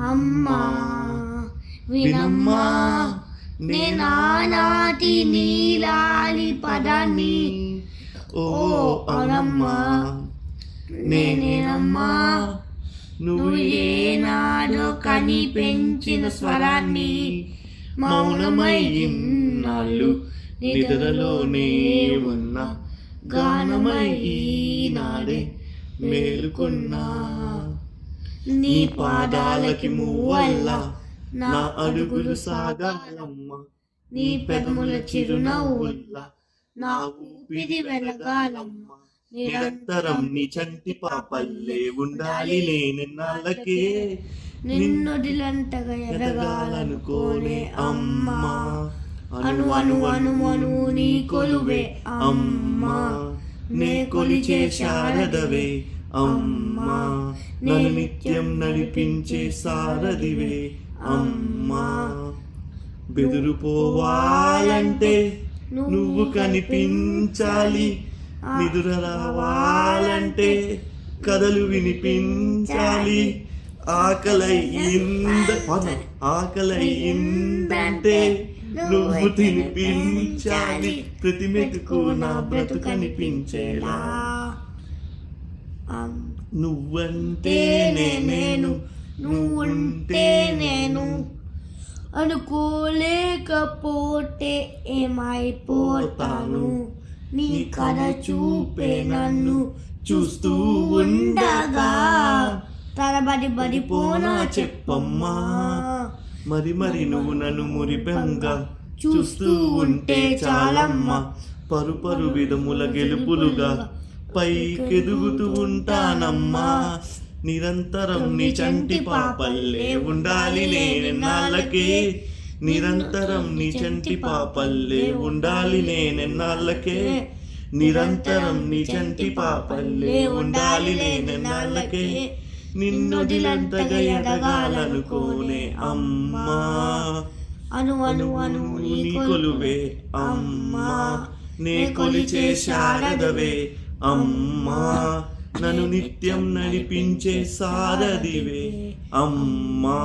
అమ్మా వినమ్మా నేనానాటి నీలాలి పదాన్ని ఓ అనమ్మా నేనేనమ్మా నువ్వు ఏనాడో కని పెంచిన స్వరాన్ని మౌనమై ఇన్నాళ్ళు నిద్రలోనే ఉన్న గానమై ఈనాడే మేలుకున్నా నీ పాదాలకి మువ్వల్ల నా అడుగులు సాగాలమ్మ నీ పెదముల చిరునవ్వుల్ల నా ఊపిరి వెలగాలమ్మ నిరంతరం నీ చంటి పాపల్లే ఉండాలి నేనెన్నాళ్ళకే నిన్నొదిలంతగా ఎదగాలనుకోనే అమ్మా అను అను అను అను నీ కొలువే అమ్మా నే కొలిచే శారదవే అమ్మా నన్ను నిత్యం నడిపించే సారథివే అమ్మా బెదురుపోవాలంటే నువ్వు కనిపించాలి నిదుర రావాలంటే కథలు వినిపించాలి ఆకలయ్యిందంటే నువ్వు తినిపించాలి ప్రతి మెతుకు నా బ్రతుకు కనిపించేలా నువ్వంటేనే నేను నువ్వుంటే నేను అనుకోలేకపోతే ఏమైపోతాను నీ కథ చూపే నన్ను చూస్తూ ఉండగా తరబడి బడిపోనా చెప్పమ్మా మరి మరి నువ్వు నన్ను మురిపెంగా చూస్తూ ఉంటే చాలమ్మా పరు పరు విధముల గెలుపులుగా పైకెదుగుతూ ఉంటానమ్మా నిరంతరం నీ చంటి పాపల్లే ఉండాలి నేనెన్నాళ్ళకే నిరంతరం నీ చంటి పాపల్లే ఉండాలి నేనెన్నాళ్ళకే నిరంతరం నీ చంటి పాపల్లే ఉండాలి నేనెన్నాళ్ళకే నిన్నొదిలంతగా ఎదగాలనుకోనే అమ్మా అను అను అను నీ కొలువే అమ్మా నే కొలిచే శారదవే అమ్మా నన్ను నిత్యం నడిపించే సారథివే అమ్మా.